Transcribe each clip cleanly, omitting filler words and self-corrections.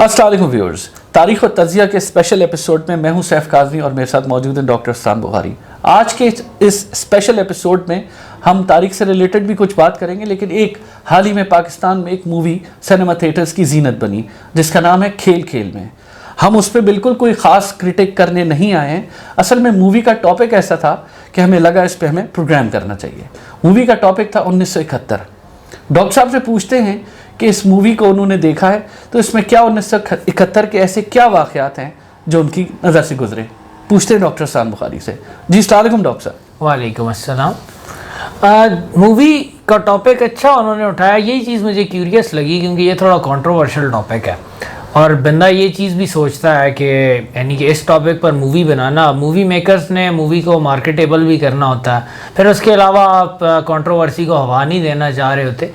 अस्सलाम वालेकुम व्यूअर्स, तारीख और तजिया के स्पेशल एपिसोड में मैं हूं सैफ काज़मी और मेरे साथ मौजूद हैं डॉक्टर अस्तान बुखारी। आज के इस स्पेशल एपिसोड में हम तारीख से रिलेटेड भी कुछ बात करेंगे, लेकिन एक हाल ही में पाकिस्तान में एक मूवी सिनेमा थिएटर्स की जीनत बनी जिसका नाम है खेल खेल में। हम उस पर बिल्कुल कोई ख़ास क्रिटिक करने नहीं आए हैं। असल में मूवी का टॉपिक ऐसा था कि हमें लगा इस पर हमें प्रोग्राम करना चाहिए। मूवी का टॉपिक था 1971। डॉक्टर साहब से पूछते हैं कि इस मूवी को उन्होंने देखा है तो इसमें क्या 1971 के ऐसे क्या वाक़यात हैं जो उनकी नज़र से गुजरे। पूछते हैं डॉक्टर अस्तान बुखारी से। जी अस्सलाम वालेकुम डॉक्टर साहब। वालेकुम अस्सलाम। मूवी का टॉपिक अच्छा उन्होंने उठाया, यही चीज़ मुझे क्यूरियस लगी क्योंकि ये थोड़ा कंट्रोवर्शियल टॉपिक है और बंदा ये चीज़ भी सोचता है कि यानी कि इस टॉपिक पर मूवी बनाना, मूवी मेकर्स ने मूवी को मार्केटेबल भी करना होता है, फिर उसके अलावा आप कंट्रोवर्सी को हवा नहीं देना चाह रहे होते।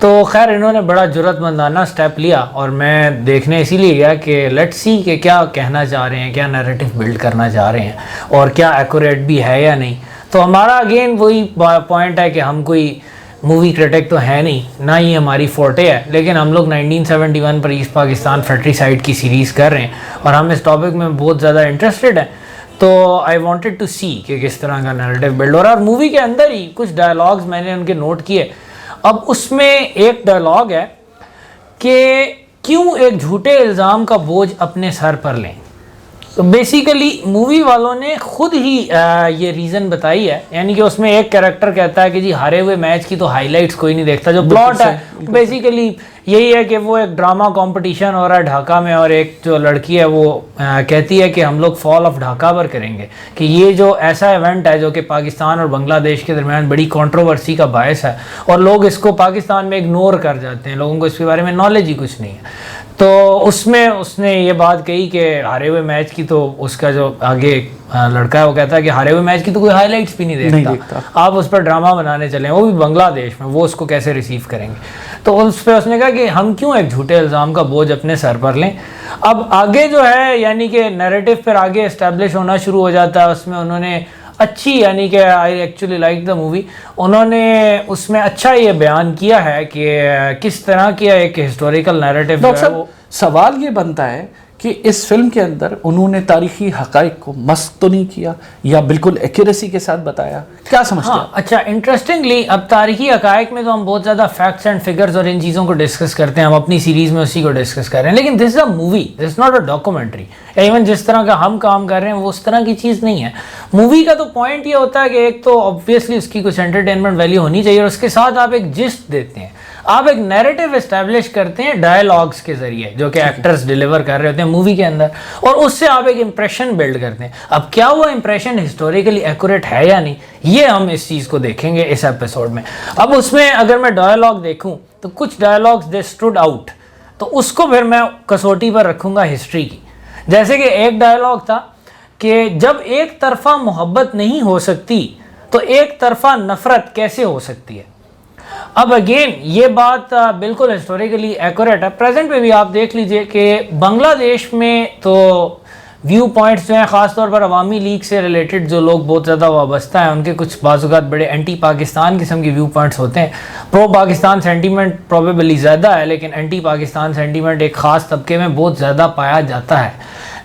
तो खैर इन्होंने बड़ा जुर्रतमंदाना स्टेप लिया और मैं देखने इसीलिए गया कि लेट्स सी कि क्या कहना चाह रहे हैं, क्या नैरेटिव बिल्ड करना चाह रहे हैं और क्या एक्यूरेट भी है या नहीं। तो हमारा अगेन वही पॉइंट है कि हम कोई मूवी क्रिटिक तो है नहीं, ना ही हमारी फोर्टे है, लेकिन हम लोग 1971 पर ईस्ट पाकिस्तान फ्रेट्रिसाइड की सीरीज़ कर रहे हैं और हम इस टॉपिक में बहुत ज़्यादा इंटरेस्टेड हैं। तो आई वांटेड टू सी कि किस तरह का नैरेटिव बिल्ड हो रहा है। और मूवी के अंदर ही कुछ डायलॉग्स मैंने उनके नोट किए। अब उसमें एक डायलॉग है कि क्यों एक झूठे इल्ज़ाम का बोझ अपने सर पर लें। तो बेसिकली मूवी वालों ने खुद ही ये रीज़न बताई है, यानी कि उसमें एक कैरेक्टर कहता है कि जी हारे हुए मैच की तो हाइलाइट्स कोई नहीं देखता। जो प्लॉट है बेसिकली यही है कि वो एक ड्रामा कंपटीशन हो रहा है ढाका में और एक जो लड़की है वो कहती है कि हम लोग फॉल ऑफ ढाका पर करेंगे, कि ये जो ऐसा इवेंट है जो कि पाकिस्तान और बांग्लादेश के दरमियान बड़ी कंट्रोवर्सी का बायस है और लोग इसको पाकिस्तान में इग्नोर कर जाते हैं, लोगों को इसके बारे में नॉलेज ही कुछ नहीं है। तो उसमें उसने ये बात कही कि हारे हुए मैच की तो उसका जो आगे लड़का है वो कहता है कि हारे हुए मैच की तो कोई हाइलाइट्स भी नहीं देखता। आप उस पर ड्रामा बनाने चले, वो भी बांग्लादेश में, वो उसको कैसे रिसीव करेंगे। तो उस पर उसने कहा कि हम क्यों एक झूठे इल्ज़ाम का बोझ अपने सर पर लें। अब आगे जो है यानी कि नैरेटिव फिर आगे इस्टेब्लिश होना शुरू हो जाता है। उसमें उन्होंने अच्छी, यानी कि I actually like the movie, उन्होंने उसमें अच्छा ये बयान किया है कि किस तरह की एक हिस्टोरिकल नैरेटिव। डॉक्टर साहब सवाल ये बनता है कि इस फिल्म के अंदर उन्होंने तारीखी हक़ाइक़ को मस्क तो नहीं किया या बिल्कुल एक्यूरेसी के साथ बताया, क्या समझते हैं? अच्छा, इंटरेस्टिंगली अब तारीखी हक़ाइक़ में तो हम बहुत ज़्यादा फैक्ट्स एंड फिगर्स और इन चीज़ों को डिस्कस करते हैं, हम अपनी सीरीज़ में उसी को डिस्कस कर रहे हैं, लेकिन this is a movie, this is not a documentary. Even जिस तरह का हम काम कर रहे हैं वो उस तरह की चीज़ नहीं है। मूवी का तो पॉइंट ये होता है कि एक तो ऑब्वियसली उसकी कुछ एंटरटेनमेंट वैल्यू होनी चाहिए और उसके साथ आप एक जिस्ट देते हैं, आप एक नैरेटिव एस्टैब्लिश करते हैं डायलॉग्स के जरिए जो कि एक्टर्स डिलीवर कर रहे होते हैं मूवी के अंदर, और उससे आप एक इंप्रेशन बिल्ड करते हैं। अब क्या वो इंप्रेशन हिस्टोरिकली एक्यूरेट है या नहीं, ये हम इस चीज़ को देखेंगे इस एपिसोड में। अब उसमें अगर मैं डायलॉग देखूं तो कुछ डायलॉग्स दे स्टूड आउट, तो उसको फिर मैं कसौटी पर रखूंगा हिस्ट्री की। जैसे कि एक डायलॉग था कि जब एक तरफा मोहब्बत नहीं हो सकती तो एक तरफा नफरत कैसे हो सकती है। अब अगेन ये बात बिल्कुल हिस्टोरिकली एक्यूरेट है। प्रेजेंट में भी आप देख लीजिए कि बांग्लादेश में तो व्यू पॉइंट्स जो हैं ख़ास तौर पर अवामी लीग से रिलेटेड जो लोग बहुत ज़्यादा वाबस्ता हैं उनके कुछ बाज़ात बड़े एंटी पाकिस्तान किस्म के व्यू पॉइंट्स होते हैं। प्रो पाकिस्तान सेंटीमेंट प्रोबेबली ज़्यादा है, लेकिन एंटी पाकिस्तान सेंटीमेंट एक ख़ास तबके में बहुत ज़्यादा पाया जाता है।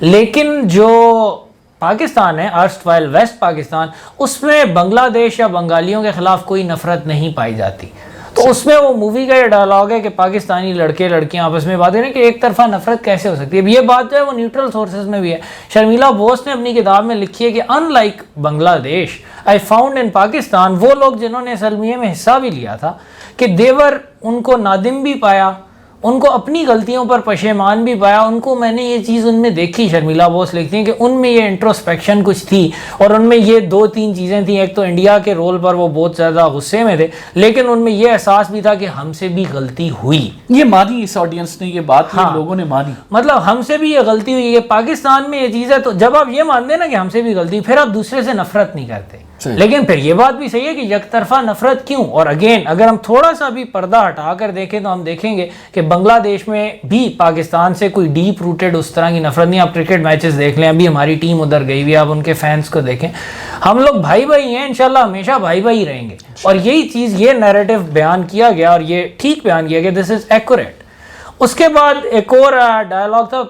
लेकिन जो पाकिस्तान है अर्स्टवाइल वेस्ट पाकिस्तान, उसमें बांग्लादेश या बंगालियों के ख़िलाफ़ कोई नफ़रत नहीं पाई जाती। तो उसमें वो मूवी का ये डायलॉग है कि पाकिस्तानी लड़के लड़कियां आपस में बात करें कि एक तरफा नफरत कैसे हो सकती है। ये बात जो है वो न्यूट्रल सोर्सेज में भी है। शर्मिला बोस ने अपनी किताब में लिखी है कि unlike Bangladesh I found in Pakistan, वो लोग जिन्होंने सलमिये में हिस्सा भी लिया था कि देवर, उनको नादिम भी पाया, उनको अपनी गलतियों पर पशेमान भी पाया, उनको मैंने ये चीज़ उनमें देखी। शर्मिला बोस लिखती हैं कि उनमें ये इंट्रोस्पेक्शन कुछ थी और उनमें ये दो तीन चीज़ें थी। एक तो इंडिया के रोल पर वो बहुत ज़्यादा गुस्से में थे, लेकिन उनमें ये एहसास भी था कि हमसे भी गलती हुई। ये मानी इस ऑडियंस ने, ये बात लोगों ने मानी, मतलब हमसे भी ये गलती हुई है। पाकिस्तान में ये चीज़ है, तो जब आप ये मानते हैं ना कि हमसे भी गलती, फिर आप दूसरे से नफरत नहीं करते। लेकिन फिर ये बात भी सही है कि यकतरफा नफरत क्यों। और अगेन अगर हम थोड़ा सा भी पर्दा हटा कर देखें तो हम देखेंगे कि बांग्लादेश में भी पाकिस्तान से कोई डीप रूटेड उस तरह की नफरत नहीं। आप क्रिकेट मैचेस देख लें, अभी हमारी टीम उधर गई हुई है, आप उनके फैंस को देखें, हम लोग भाई भाई हैं, इंशाल्लाह हमेशा भाई भाई रहेंगे। और यही चीज़, ये नैरेटिव बयान किया गया और ये ठीक बयान किया गया, दिस इज़ एक्यूरेट। اس کے بعد ایک اور ڈائلاگ تھا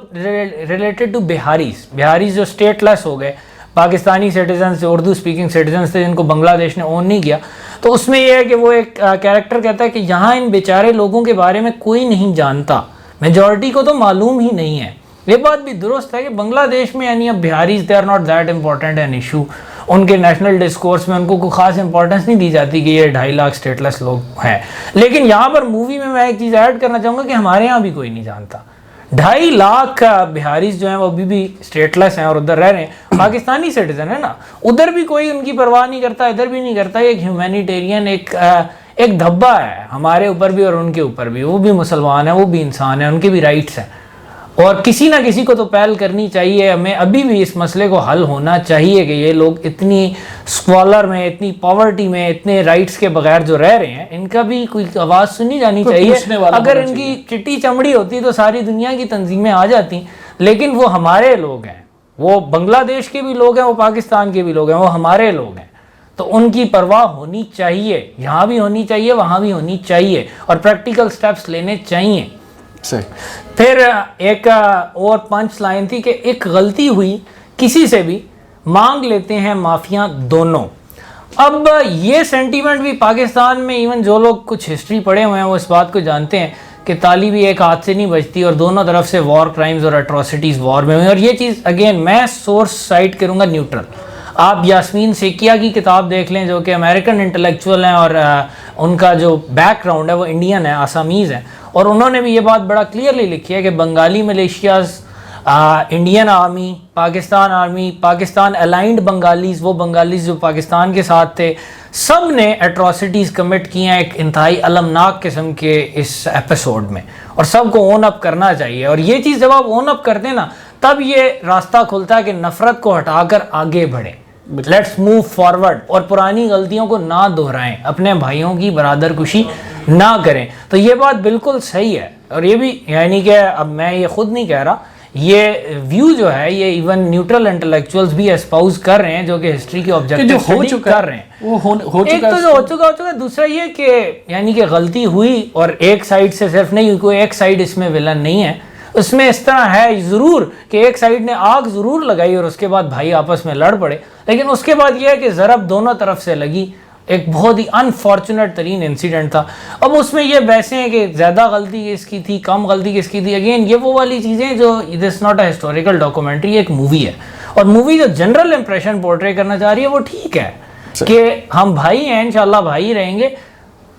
ریلیٹڈ ٹو بہاریز جو اسٹیٹ لیس ہو گئے، پاکستانی سٹیزنس جو اردو اسپیکنگ سٹیزنس تھے جن کو بنگلہ دیش نے اون نہیں کیا. تو اس میں یہ ہے کہ وہ ایک کیریکٹر کہتا ہے کہ یہاں ان بیچارے لوگوں کے بارے میں کوئی نہیں جانتا، میجورٹی کو تو معلوم ہی نہیں ہے. یہ بات بھی درست ہے کہ بنگلہ دیش میں یعنی اب Biharis they are not that important an issue, ان کے نیشنل ڈسکورس میں ان کو کوئی خاص امپورٹنس نہیں دی جاتی کہ یہ 2.5 لاکھ اسٹیٹ لیس لوگ ہیں. لیکن یہاں پر مووی میں ایک چیز ایڈ کرنا چاہوں گا کہ ہمارے یہاں بھی کوئی نہیں جانتا. 2.5 لاکھ بہاریز جو ہیں وہ ابھی بھی اسٹیٹ لیس ہیں اور ادھر رہ رہے ہیں، پاکستانی سٹیزن ہے نا، ادھر بھی کوئی ان کی پرواہ نہیں کرتا، ادھر بھی نہیں کرتا. ایک ہیومینیٹیرین ایک دھبا ہے ہمارے اوپر بھی اور ان کے اوپر بھی. وہ بھی مسلمان ہیں، وہ بھی انسان ہیں، ان کے بھی رائٹس ہیں، اور کسی نہ کسی کو تو پہل کرنی چاہیے. ہمیں ابھی بھی اس مسئلے کو حل ہونا چاہیے کہ یہ لوگ اتنی سکوالر میں، اتنی پاورٹی میں، اتنے رائٹس کے بغیر جو رہ رہے ہیں، ان کا بھی کوئی آواز سنی جانی چاہیے. اگر ان کی چٹی چمڑی ہوتی تو ساری دنیا کی تنظیمیں آ جاتی، لیکن وہ ہمارے لوگ ہیں، وہ بنگلہ دیش کے بھی لوگ ہیں، وہ پاکستان کے بھی لوگ ہیں، وہ ہمارے لوگ ہیں. تو ان کی پرواہ ہونی چاہیے، یہاں بھی ہونی چاہیے، وہاں بھی ہونی چاہیے، اور پریکٹیکل سٹیپس لینے چاہیے. پھر ایک اور پنچ لائن تھی کہ ایک غلطی ہوئی کسی سے بھی مانگ لیتے ہیں معافیاں دونوں. اب یہ سینٹیمنٹ بھی پاکستان میں ایون جو لوگ کچھ ہسٹری پڑھے ہوئے ہیں وہ اس بات کو جانتے ہیں کہ تالی بھی ایک ہاتھ سے نہیں بجتی، اور دونوں طرف سے وار کرائمز اور اٹراسٹیز وار میں ہوئی. اور یہ چیز اگین میں سورس سائٹ کروں گا نیوٹرل. آپ یاسمین سیکیا کی کتاب دیکھ لیں جو کہ امریکن انٹلیکچوئل ہیں، اور ان کا جو بیک گراؤنڈ ہے وہ انڈین ہے، آسامیز ہیں، اور انہوں نے بھی یہ بات بڑا کلیئرلی لکھی ہے کہ Bengali militias, Indian army, Pakistan aligned Bengalis, وہ بنگالیز جو پاکستان کے ساتھ تھے، سب نے ایٹراسٹیز کمٹ کی ہیں ایک انتہائی المناک قسم کے اس ایپیسوڈ میں، اور سب کو اون اپ کرنا چاہیے. اور یہ چیز جب آپ اون اپ کرتے ہیں نا، تب یہ راستہ کھلتا ہے کہ نفرت کو ہٹا کر آگے بڑھیں. لیٹس موو فارورڈ، اور پرانی غلطیوں کو نہ دہرائیں، اپنے بھائیوں کی برادر کشی نہ کریں. تو یہ بات بالکل صحیح ہے. اور یہ بھی یعنی کہ اب میں یہ خود نہیں کہہ رہا، یہ ویو جو ہے یہ ایون نیوٹرل انٹلیکچوئلز بھی اسپاؤز کر رہے ہیں جو کہ ہسٹری کے آبجیکٹو کر رہے ہیں. ایک تو جو ہو چکا ہے، دوسرا یہ کہ یعنی کہ غلطی ہوئی اور ایک سائڈ سے صرف نہیں ہوئی، کوئی ایک سائڈ اس میں ولن نہیں ہے. اس میں اس طرح ہے ضرور کہ ایک سائڈ نے آگ ضرور لگائی اور اس کے بعد بھائی آپس میں لڑ پڑے، لیکن اس کے بعد یہ ہے کہ ضرب دونوں طرف سے لگی. ایک بہت ہی انفارچونیٹ ترین انسیڈنٹ تھا. اب اس میں یہ بحثیں ہیں کہ زیادہ غلطی کس کی تھی، کم غلطی کس کی تھی. اگین یہ وہ والی چیزیں جو this not a historical documentary, ایک مووی ہے، اور مووی جو جنرل امپریشن پورٹری کرنا چاہ رہی ہے وہ ٹھیک ہے کہ ہم بھائی ہیں، انشاءاللہ بھائی رہیں گے.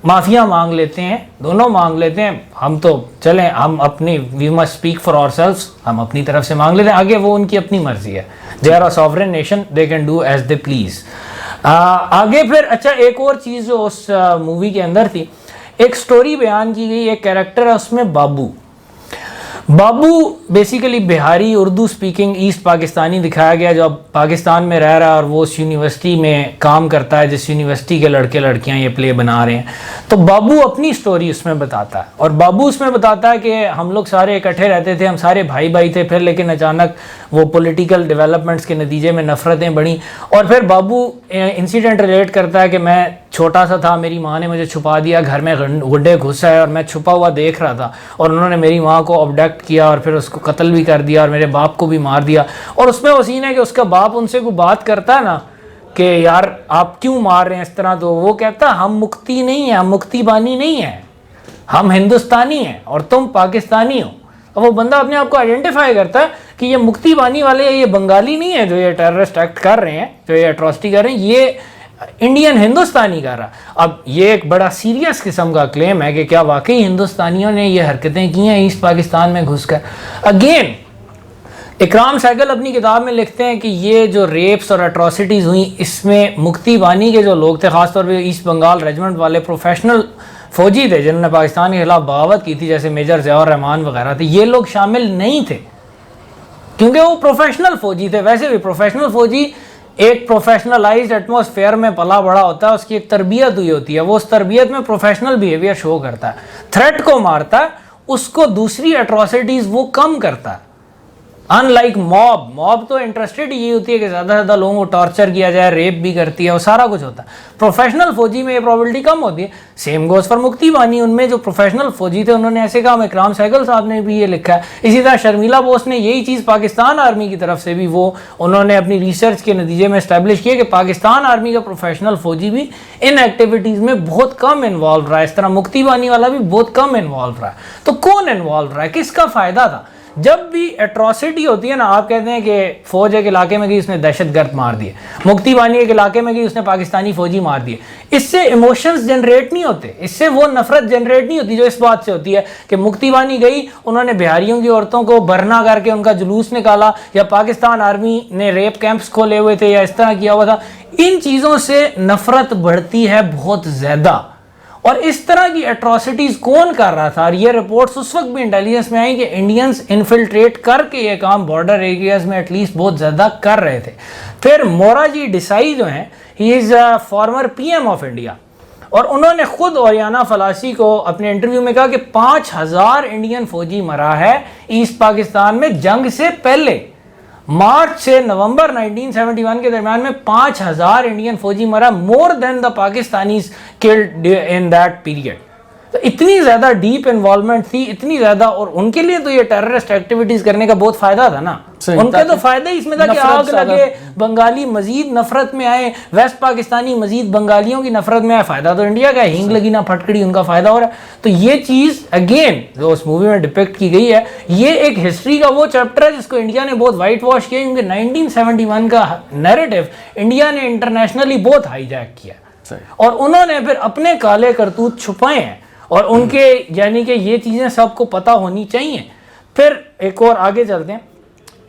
معافیاں مانگ لیتے ہیں، دونوں مانگ لیتے ہیں. ہم تو چلیں، ہم اپنی we must speak for ourselves, ہم اپنی طرف سے مانگ لیتے ہیں. آگے وہ ان کی اپنی مرضی ہے. They are a sovereign nation, they can do as they please. آگے پھر اچھا ایک اور چیز جو اس مووی کے اندر تھی، ایک سٹوری بیان کی گئی. ایک کیریکٹر ہے اس میں Babu basically Bihari Urdu speaking east Pakistani دکھایا گیا جو اب پاکستان میں رہ رہا ہے، اور وہ اس یونیورسٹی میں کام کرتا ہے جس یونیورسٹی کے لڑکے لڑکیاں یہ پلے بنا رہے ہیں. تو بابو اپنی سٹوری اس میں بتاتا ہے، اور بابو اس میں بتاتا ہے کہ ہم لوگ سارے اکٹھے رہتے تھے، ہم سارے بھائی تھے، پھر لیکن اچانک وہ پولیٹیکل ڈیولپمنٹس کے نتیجے میں نفرتیں بڑھیں. اور پھر بابو انسیڈنٹ ریلیٹ کرتا ہے کہ میں چھوٹا سا تھا، میری ماں نے مجھے چھپا دیا، گھر میں گڈے گھس آئے اور میں چھپا ہوا دیکھ رہا تھا، اور انہوں نے میری ماں کو ابڈکٹ کیا اور پھر اس کو قتل بھی کر دیا اور میرے باپ کو بھی مار دیا. اور اس میں وہ سین ہے کہ اس کا باپ ان سے کوئی بات کرتا ہے نا کہ یار آپ کیوں مار رہے ہیں اس طرح، تو وہ کہتا ہے ہم مکتی نہیں ہیں، ہم مکتی بانی نہیں ہیں، ہم ہندوستانی ہیں اور تم پاکستانی ہو. اور وہ بندہ اپنے آپ کو آئیڈینٹیفائی کرتا ہے کہ یہ مکتی بانی والے یہ بنگالی نہیں ہے جو یہ ٹیررسٹ ایکٹ کر رہے ہیں، جو یہ اٹراسٹی کر رہے ہیں، یہ انڈین ہندوستانی کر رہا. اب یہ ایک بڑا سیریس قسم کا کلیم ہے کہ کیا واقعی ہندوستانیوں نے یہ حرکتیں کی ہیں ایسٹ پاکستان میں گھس کر. اگین اکرام سہگل اپنی کتاب میں لکھتے ہیں کہ یہ جو ریپس اور اٹراسٹیز ہوئیں اس میں مکتی بانی کے جو لوگ تھے، خاص طور پہ ایسٹ بنگال ریجمنٹ والے پروفیشنل فوجی تھے جنہوں نے پاکستان کے خلاف بغاوت کی تھی، جیسے میجر ضیاء الرحمان وغیرہ تھے، یہ لوگ شامل نہیں تھے کیونکہ وہ پروفیشنل فوجی تھے. ویسے بھی پروفیشنل فوجی ایک پروفیشنلائزڈ ایٹماسفیئر میں پلا بڑا ہوتا ہے، اس کی ایک تربیت ہوئی ہوتی ہے، وہ اس تربیت میں پروفیشنل بیہیویئر شو کرتا ہے، تھریٹ کو مارتا ہے، اس کو دوسری اٹراسٹیز وہ کم کرتا ہے. अनलाइक मॉब तो इंटरेस्टेड ही होती है कि ज़्यादा से ज़्यादा लोगों को टॉर्चर किया जाए, रेप भी करती है, वो सारा कुछ होता है। प्रोफेशनल फौजी में ये प्रॉबिलिटी कम होती है। सेम गोज फॉर मुक्ति बानी, उनमें जो प्रोफेशनल फौजी थे उन्होंने ऐसे कहा, इकराम सहगल साहब ने भी ये लिखा है। इसी तरह शर्मिला बोस ने यही चीज़ पाकिस्तान आर्मी की तरफ से भी वो उन्होंने अपनी रिसर्च के नतीजे में इस्टेब्लिश किया कि पाकिस्तान आर्मी का प्रोफेशनल फौजी भी इन एक्टिविटीज़ में बहुत कम इन्वॉल्व रहा है, इस तरह मुक्ति बानी वाला भी बहुत कम इन्वॉल्व रहा है। तो कौन इन्वॉल्व रहा है, किसका फ़ायदा था? जब भी एट्रॉसिटी होती है ना, आप कहते हैं कि फौज एक इलाके में गई उसने दहशतगर्द मार दिए, मुक्ति बानी एक इलाके में गई उसने पाकिस्तानी फौजी मार दिए, इससे इमोशंस जनरेट नहीं होते, इससे वो नफरत जनरेट नहीं होती जो इस बात से होती है कि मुक्ति बानी गई, उन्होंने बिहारियों की औरतों को भरना करके उनका जुलूस निकाला, या पाकिस्तान आर्मी ने रेप कैंप्स खोले हुए थे या इस तरह किया हुआ था। इन चीज़ों से नफरत बढ़ती है बहुत ज़्यादा। और इस तरह की एट्रॉसिटीज कौन कर रहा था? और ये रिपोर्ट्स उस वक्त भी इंटेलिजेंस में आई कि इंडियंस इन्फिल्ट्रेट करके ये काम बॉर्डर एरियाज में एटलीस्ट बहुत ज़्यादा कर रहे थे। फिर मोरारजी देसाई जो हैं, he is a former PM of India, और उन्होंने खुद ओरियाना फलासी को अपने इंटरव्यू में कहा कि 5000 इंडियन फौजी मरा है ईस्ट पाकिस्तान में जंग से पहले। मार्च से नवंबर 1971 के दरमियान में 5000 इंडियन फौजी मरा, more than the Pakistanis killed in that period. तो इतनी ज़्यादा डीप इन्वॉल्वमेंट थी, इतनी ज़्यादा, और उनके लिए तो ये टेररिस्ट एक्टिविटीज़ करने का बहुत फ़ायदा था ना। उनके तो फ़ायदा ही इसमें था कि आग लगे, बंगाली मजीद नफरत में आए, वेस्ट पाकिस्तानी मजीद बंगालियों की नफरत में आए। फ़ायदा तो इंडिया का है, हींग लगी ना फटकड़ी, उनका फ़ायदा हो रहा है। तो ये चीज़ अगेन जो उस मूवी में डिपिक्ट की गई है, ये एक हिस्ट्री का वो चैप्टर है जिसको इंडिया ने बहुत वाइट वॉश किया, क्योंकि 1971 का नैरेटिव इंडिया ने इंटरनेशनली बहुत हाईजैक किया और उन्होंने फिर अपने काले करतूत छुपाए हैं, और उनके यानी कि ये चीज़ें सबको पता होनी चाहिए। फिर एक और आगे चलते हैं।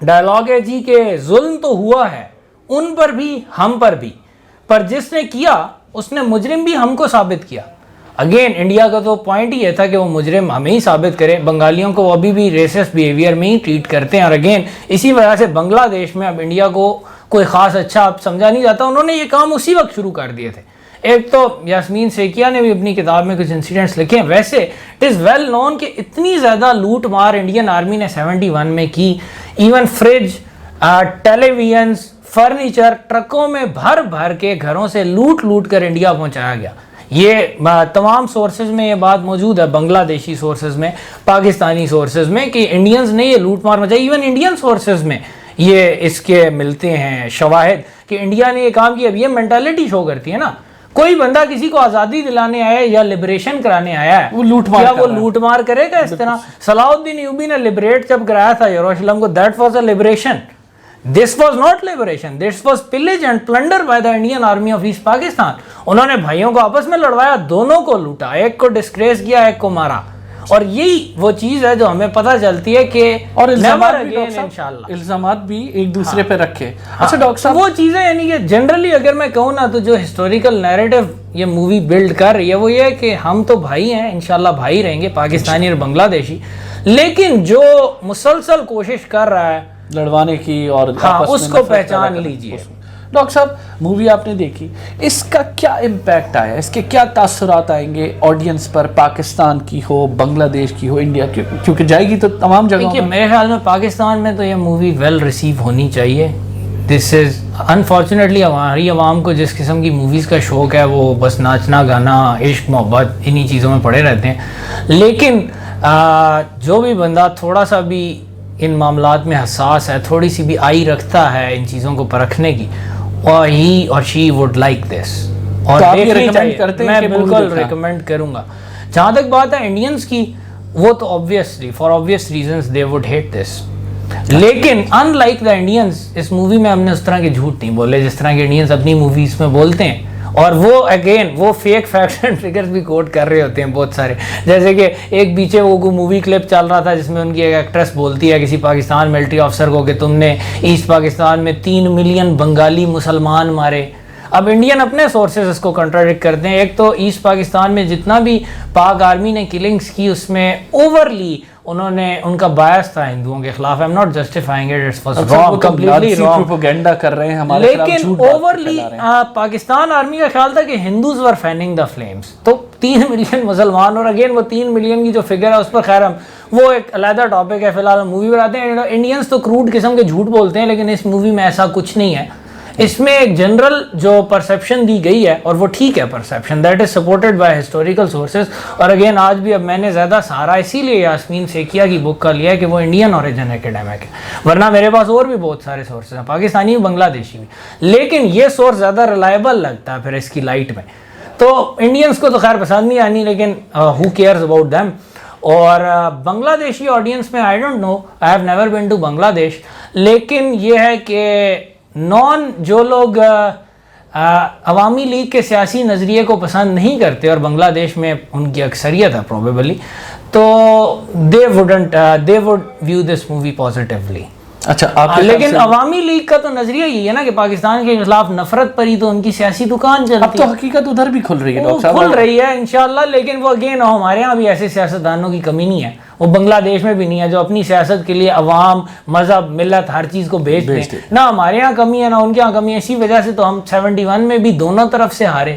डायलॉग है जी कि जुल्म तो हुआ है उन पर भी हम पर भी, पर जिसने किया उसने मुजरिम भी हमको साबित किया। अगेन इंडिया का तो पॉइंट ही ये था कि वो मुजरिम हमें ही साबित करें। बंगालियों को वो अभी भी रेसिस्ट बिहेवियर में ही ट्रीट करते हैं, और अगेन इसी वजह से बांग्लादेश में अब इंडिया को कोई ख़ास अच्छा अब समझा नहीं जाता। उन्होंने ये काम उसी वक्त शुरू कर दिए थे। एक तो यास्मीन सेकिया ने भी अपनी किताब में कुछ इंसिडेंट्स लिखे हैं। वैसे इट इज़ वेल नोन कि इतनी ज़्यादा लूट मार इंडियन आर्मी ने 71 में की। इवन फ्रिज, टेलीविजन्स, फर्नीचर ट्रकों में भर भर के घरों से लूट लूट कर इंडिया पहुंचाया गया। ये तमाम सोर्सेज में ये बात मौजूद है, बांग्लादेशी सोर्सेज में, पाकिस्तानी सोर्सेज में, कि इंडियंस ने ये लूट मार मचाई। इवन इंडियन सोर्सेज में ये इसके मिलते हैं शवाहिद कि इंडिया ने ये काम किया। अब ये मेंटालिटी शो करती है ना, कोई बंदा किसी को आज़ादी दिलाने आया है या लिबरेशन कराने आया है, वो लूट मार करेगा इस तरह? सलाउद्दीन अय्यूबी ने लिबरेट जब कराया था यरूशलेम को, that was a liberation. This was not liberation, this was pillage and plunder by the Indian army of east Pakistan. उन्होंने भाइयों को आपस में लड़वाया, दोनों को लूटा, एक को डिस्ग्रेस किया, एक को मारा। और यही वो चीज़ है जो हमें पता चलती है कि और इल्जामात भी एक दूसरे पे रखे। अच्छा डॉक्टर साहब, वो चीज़ें यानी कि जनरली अगर मैं कहूँ ना, तो जो हिस्टोरिकल नैरेटिव ये मूवी बिल्ड कर रही है वो ये है कि हम तो भाई हैं, इंशाल्लाह भाई रहेंगे, पाकिस्तानी और बांग्लादेशी। लेकिन जो मुसलसल कोशिश कर रहा है लड़वाने की और उसको पहचान लीजिए। डॉक्टर साहब, मूवी आपने देखी, इसका क्या इम्पैक्ट आया, इसके क्या तासुरात आएंगे ऑडियंस पर, पाकिस्तान की हो, बांग्लादेश की हो, इंडिया की, क्योंकि जाएगी तो तमाम जगहों पर। मेरे ख्याल में पाकिस्तान में तो ये मूवी वेल रिसीव होनी चाहिए। दिस इज़ अनफॉर्चुनेटली हमारी आवाम को जिस किस्म की मूवीज़ का शौक़ है वो बस नाचना गाना इश्क मोहब्बत इन्हीं चीज़ों में पड़े रहते हैं। लेकिन जो भी बंदा थोड़ा सा भी इन मामलात में हसास है, थोड़ी सी भी आई रखता है इन चीज़ों को परखने की, और ही और शी वुड लाइक दिस, और तो रिकमेंड करते हैं? मैं बिल्कुल रिकमेंड करूँगा। जहाँ तक बात है इंडियंस की, वो तो obviously for obvious reasons they would hate this. लेकिन अनलाइक द इंडियंस, इस मूवी में हमने उस तरह के झूठ नहीं बोले जिस तरह के इंडियंस अपनी मूवीज़ में बोलते हैं। और वो अगेन वो फेक फैक्ट्स एंड फिगर्स भी कोट कर रहे होते हैं बहुत सारे। जैसे कि एक पीछे वो मूवी क्लिप चल रहा था जिसमें उनकी एक एक्ट्रेस बोलती है किसी पाकिस्तान मिलिट्री अफसर को कि तुमने ईस्ट पाकिस्तान में 3 मिलियन बंगाली मुसलमान मारे। अब इंडियन अपने सोर्सेज इसको कंट्राडिक्ट करते हैं। एक तो ईस्ट पाकिस्तान में जितना भी पाक आर्मी ने किलिंग्स की उसमें ओवरली उन्होंने उनका बायस था हिंदुओं के खिलाफ। I am not justifying it, it's wrong, completely wrong, propaganda कर रहे हैं हमारे खिलाफ, लेकिन ओवरली पाकिस्तान आर्मी का ख्याल था कि Hindus were fanning the flames. तो 3 ملین مسلمان، اور اگین وہ 3 ملین کی جو فگر ہے اس پر خیر ہم وہ ایک علیحدہ ٹاپک ہے، فی الحال ہم مووی بناتے ہیں. انڈینس تو کروڈ قسم کے جھوٹ بولتے ہیں، لیکن اس مووی میں ایسا کچھ نہیں ہے. اس میں ایک جنرل جو پرسیپشن دی گئی ہے، اور وہ ٹھیک ہے perception, that is supported by historical sources. اور اگین آج بھی اب میں نے زیادہ سہارا اسی لیے یاسمین سیکیا کی بک کا لیا ہے کہ وہ انڈین اوریجن ایکیڈیمک ہے، ورنہ میرے پاس اور بھی بہت سارے سورسز ہیں، پاکستانی بھی بنگلہ دیشی بھی، لیکن یہ سورس زیادہ ریلائبل لگتا ہے پھر اس کی لائٹ میں. تو انڈینس کو تو خیر پسند نہیں آنی، لیکن ہو کیئرز اباؤٹ دیم. اور بنگلہ دیشی آڈینس میں I don't know, I have never been to Bangladesh, لیکن یہ ہے کہ جو لوگ عوامی لیگ کے سیاسی نظریے کو پسند نہیں کرتے، اور بنگلہ دیش میں ان کی اکثریت ہے پروبیبلی، تو they would view this movie positively. اچھا، لیکن عوامی لیگ کا تو نظریہ یہ ہے نا کہ پاکستان کے خلاف نفرت پر ہی تو ان کی سیاسی دکان چلتی ہے. اب تو حقیقت ادھر بھی کھل رہی ہے ڈاکٹر صاحب، کھل رہی ہے انشاءاللہ. لیکن وہ اگین ہمارے ہاں بھی ایسے سیاستدانوں کی کمی نہیں ہے، وہ بنگلہ دیش میں بھی نہیں ہے جو اپنی سیاست کے لیے عوام، مذہب، ملت، ہر چیز کو بیچ دیں. نہ ہمارے ہاں کمی ہے نہ ان کے ہاں کمی ہے. اسی وجہ سے تو ہم 71 میں بھی دونوں طرف سے ہارے.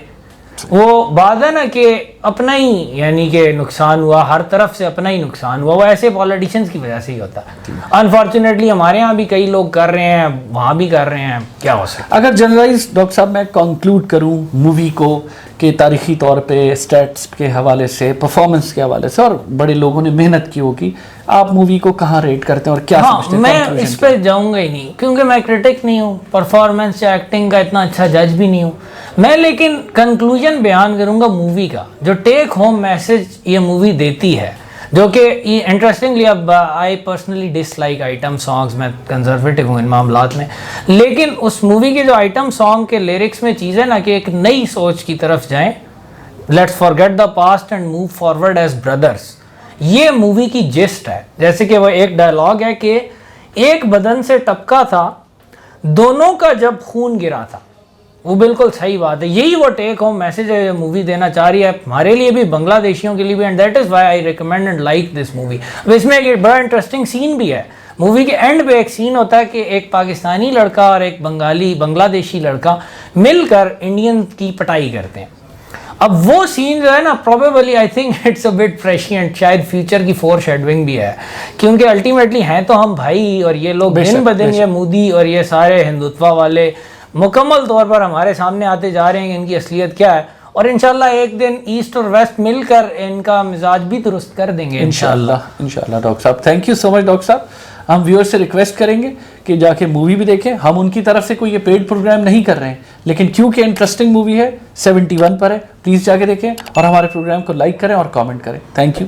وہ بات ہے نا کہ اپنا ہی یعنی کہ نقصان ہوا، ہر طرف سے اپنا ہی نقصان ہوا. وہ ایسے پالیٹیشینز کی وجہ سے ہی ہوتا ہے. انفارچونیٹلی ہمارے ہاں بھی کئی لوگ کر رہے ہیں، وہاں بھی کر رہے ہیں، کیا ہو سکتا ہے. اگر جنرلائز ڈاکٹر صاحب میں کنکلوڈ کروں مووی کو کہ تاریخی طور پہ اسٹیٹس کے حوالے سے، پرفارمنس کے حوالے سے، اور بڑے لوگوں نے محنت کی ہوگی، آپ مووی کو کہاں ریٹ کرتے ہیں اور کیا سمجھتے ہیں؟ میں اس پہ جاؤں گا ہی نہیں کیونکہ میں کرٹک نہیں ہوں، پرفارمنس یا ایکٹنگ کا اتنا اچھا جج بھی نہیں ہوں میں. لیکن کنکلوژن بیان کروں گا مووی کا، جو ٹیک ہوم میسج یہ مووی دیتی ہے، جو کہ انٹرسٹنگلی اب I personally dislike item songs, میں کنزرویٹو ہوں ان معاملات میں، لیکن اس مووی کے جو آئٹم سانگ کے لیرکس میں چیز ہے نا کہ ایک نئی سوچ کی طرف جائیں. Let's forget the past and move forward as brothers. یہ مووی کی جسٹ ہے. جیسے کہ وہ ایک ڈائلاگ ہے کہ ایک بدن سے ٹپکا تھا، دونوں کا جب خون گرا تھا. وہ بالکل صحیح بات ہے. یہی وہ ٹیک ہوم میسج ہے جو مووی دینا چاہ رہی ہے ہمارے لیے بھی، بنگلہ دیشیوں کے لیے بھی. And that is why I recommend and like this movie. اب اس میں ایک بڑا انٹرسٹنگ سین بھی ہے. مووی کے اینڈ پہ ایک سین ہوتا ہے کہ ایک پاکستانی لڑکا اور ایک بنگلہ دیشی لڑکا مل کر انڈین کی پٹائی کرتے ہیں. اب وہ سین جو ہے نا probably I think it's a bit prescient, شاید فیوچر کی فور شیڈونگ بھی ہے، کیونکہ الٹیمیٹلی ہیں تو ہم بھائی، اور یہ لوگ دن بدن یہ مودی اور یہ سارے ہندوتوا والے مکمل طور پر ہمارے سامنے آتے جا رہے ہیں کہ ان کی اصلیت کیا ہے. اور انشاءاللہ ایک دن ایسٹ اور ویسٹ مل کر ان کا مزاج بھی درست کر دیں گے انشاءاللہ. ڈاکٹر صاحب thank you so much. Doctor صاحب ہم ویور سے ریکویسٹ کریں گے کہ جا کے مووی بھی دیکھیں. ہم ان کی طرف سے کوئی یہ پیڈ پروگرام نہیں کر رہے ہیں، لیکن کیونکہ انٹرسٹنگ مووی ہے، 71 پر ہے، پلیز جا کے دیکھیں اور ہمارے پروگرام کو لائک کریں اور کامنٹ کریں. Thank you.